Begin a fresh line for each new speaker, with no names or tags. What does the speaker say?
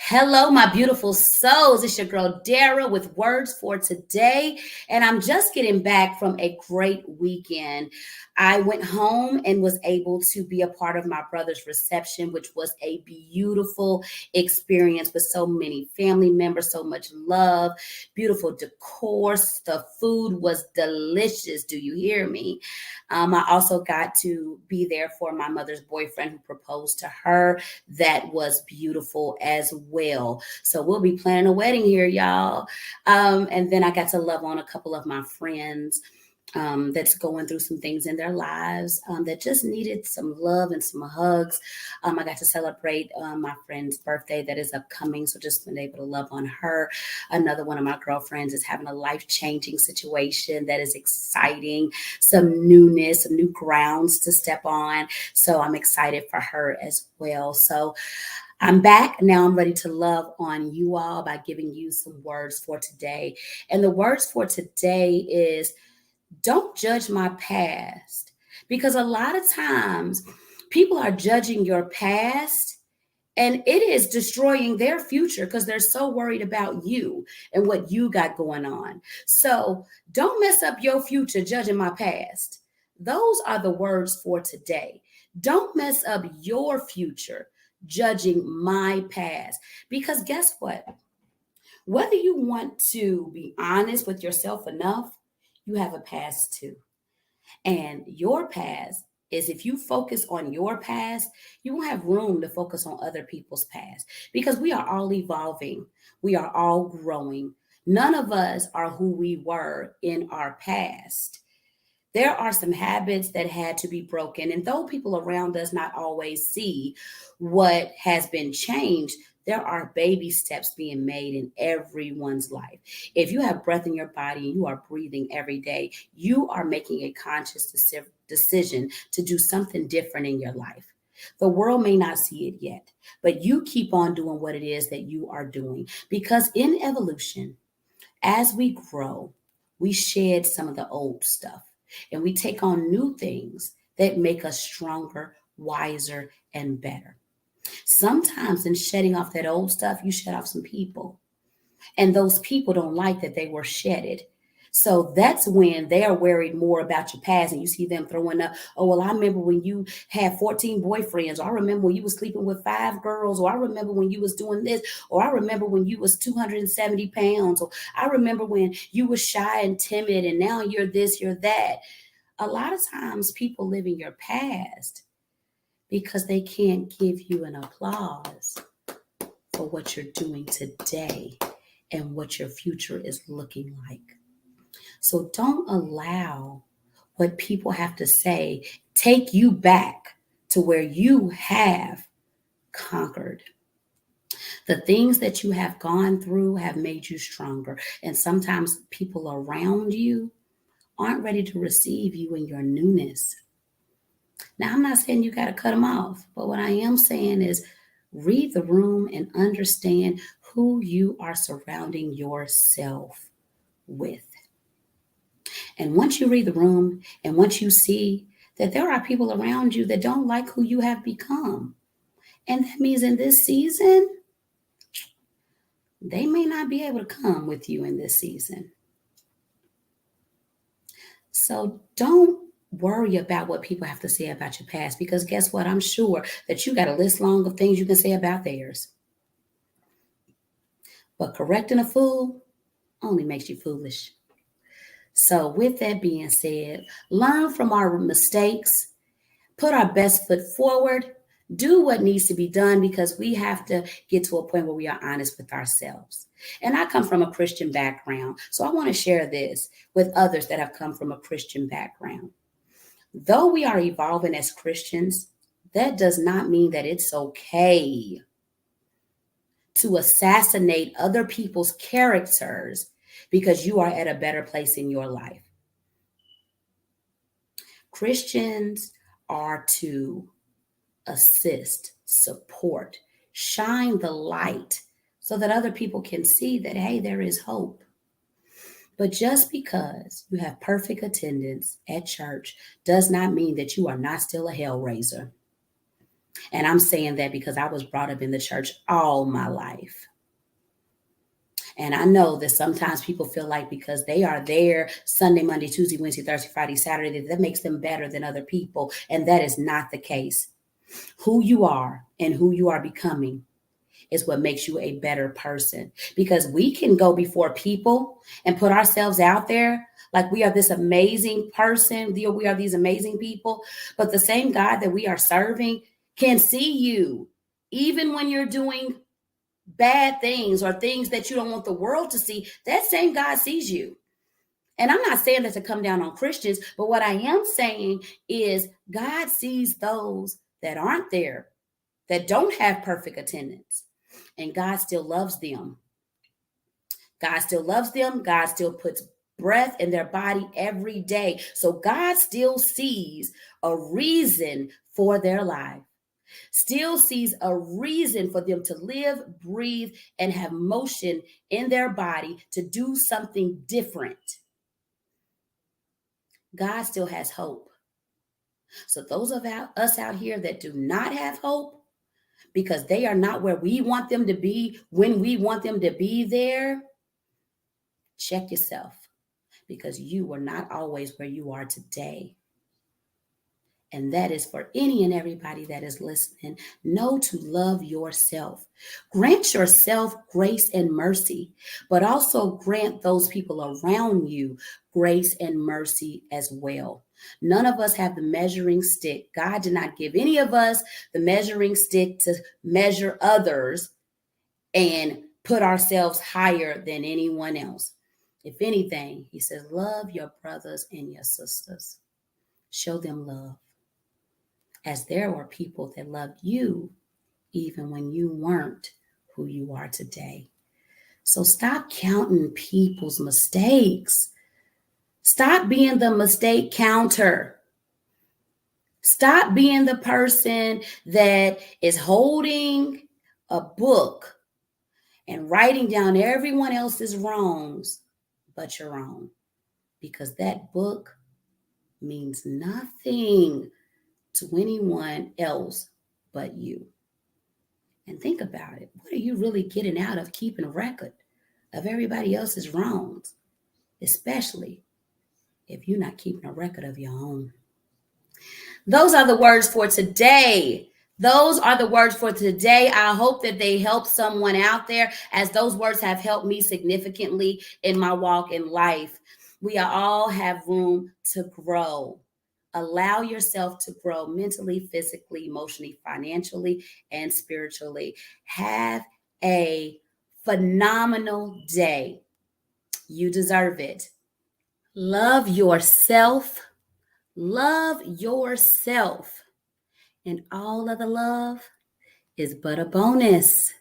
Hello, my beautiful souls. It's your girl, Dara, with words for today. And I'm just getting back from a great weekend. I went home and was able to be a part of my brother's reception, which was a beautiful experience with so many family members, so much love, beautiful decor. The food was delicious. Do you hear me? I also got to be there for my mother's boyfriend who proposed to her. That was beautiful as well. So we'll be planning a wedding here, y'all. And then I got to love on a couple of my friends that's going through some things in their lives that just needed some love and some hugs. I got to celebrate my friend's birthday that is upcoming, so just been able to love on her. Another one of my girlfriends is having a life-changing situation that is exciting, some newness, some new grounds to step on. So I'm excited for her as well. So I'm back. Now I'm ready to love on you all by giving you some words for today. And the words for today is, don't judge my past, because a lot of times people are judging your past and it is destroying their future because they're so worried about you and what you got going on. So don't mess up your future judging my past. Those are the words for today. Don't mess up your future judging my past, because guess what? Whether you want to be honest with yourself enough, you have a past too. And your past is, if you focus on your past, you won't have room to focus on other people's past, because we are all evolving. We are all growing. None of us are who we were in our past. There are some habits that had to be broken. And though people around us not always see what has been changed, there are baby steps being made in everyone's life. If you have breath in your body and you are breathing every day, you are making a conscious decision to do something different in your life. The world may not see it yet, but you keep on doing what it is that you are doing. Because in evolution, as we grow, we shed some of the old stuff and we take on new things that make us stronger, wiser, and better. Sometimes in shedding off that old stuff, you shed off some people. And those people don't like that they were shedded. So that's when they are worried more about your past, and you see them throwing up, oh, well, I remember when you had 14 boyfriends, or I remember when you was sleeping with 5 girls, or I remember when you was doing this, or I remember when you was 270 pounds, or I remember when you was shy and timid, and now you're this, you're that. A lot of times people live in your past because they can't give you an applause for what you're doing today and what your future is looking like. So don't allow what people have to say take you back to where you have conquered. The things that you have gone through have made you stronger. And sometimes people around you aren't ready to receive you in your newness. Now, I'm not saying you got to cut them off, but what I am saying is read the room and understand who you are surrounding yourself with. And once you read the room and once you see that there are people around you that don't like who you have become, and that means in this season, they may not be able to come with you in this season. So don't worry about what people have to say about your past, because guess what? I'm sure that you got a list long of things you can say about theirs. But correcting a fool only makes you foolish. So with that being said, learn from our mistakes, put our best foot forward, do what needs to be done, because we have to get to a point where we are honest with ourselves. And I come from a Christian background, so I want to share this with others that have come from a Christian background. Though we are evolving as Christians, that does not mean that it's okay to assassinate other people's characters because you are at a better place in your life. Christians are to assist, support, shine the light so that other people can see that, hey, there is hope. But just because you have perfect attendance at church does not mean that you are not still a hellraiser. And I'm saying that because I was brought up in the church all my life. And I know that sometimes people feel like because they are there Sunday, Monday, Tuesday, Wednesday, Thursday, Friday, Saturday, that makes them better than other people. And that is not the case. Who you are and who you are becoming is what makes you a better person. Because we can go before people and put ourselves out there like we are this amazing person, we are these amazing people, but the same God that we are serving can see you even when you're doing bad things or things that you don't want the world to see. That same God sees you. And I'm not saying that to come down on Christians, but what I am saying is God sees those that aren't there, that don't have perfect attendance, and God still loves them. God still loves them. God still puts breath in their body every day. So God still sees a reason for their life, still sees a reason for them to live, breathe, and have motion in their body to do something different. God still has hope. So those of us out here that do not have hope because they are not where we want them to be when we want them to be there, check yourself, because you are not always where you are today. And that is for any and everybody that is listening. Know to love yourself. Grant yourself grace and mercy, but also grant those people around you grace and mercy as well. None of us have the measuring stick. God did not give any of us the measuring stick to measure others and put ourselves higher than anyone else. If anything, he says, love your brothers and your sisters. Show them love. As there were people that loved you even when you weren't who you are today. So stop counting people's mistakes. Stop being the mistake counter. Stop being the person that is holding a book and writing down everyone else's wrongs but your own, because that book means nothing to anyone else but you. And think about it. What are you really getting out of keeping a record of everybody else's wrongs, especially if you're not keeping a record of your own? Those are the words for today. Those are the words for today. I hope that they help someone out there, as those words have helped me significantly in my walk in life. We all have room to grow. Allow yourself to grow mentally, physically, emotionally, financially, and spiritually. Have a phenomenal day. You deserve it. Love yourself. Love yourself. And all of the love is but a bonus.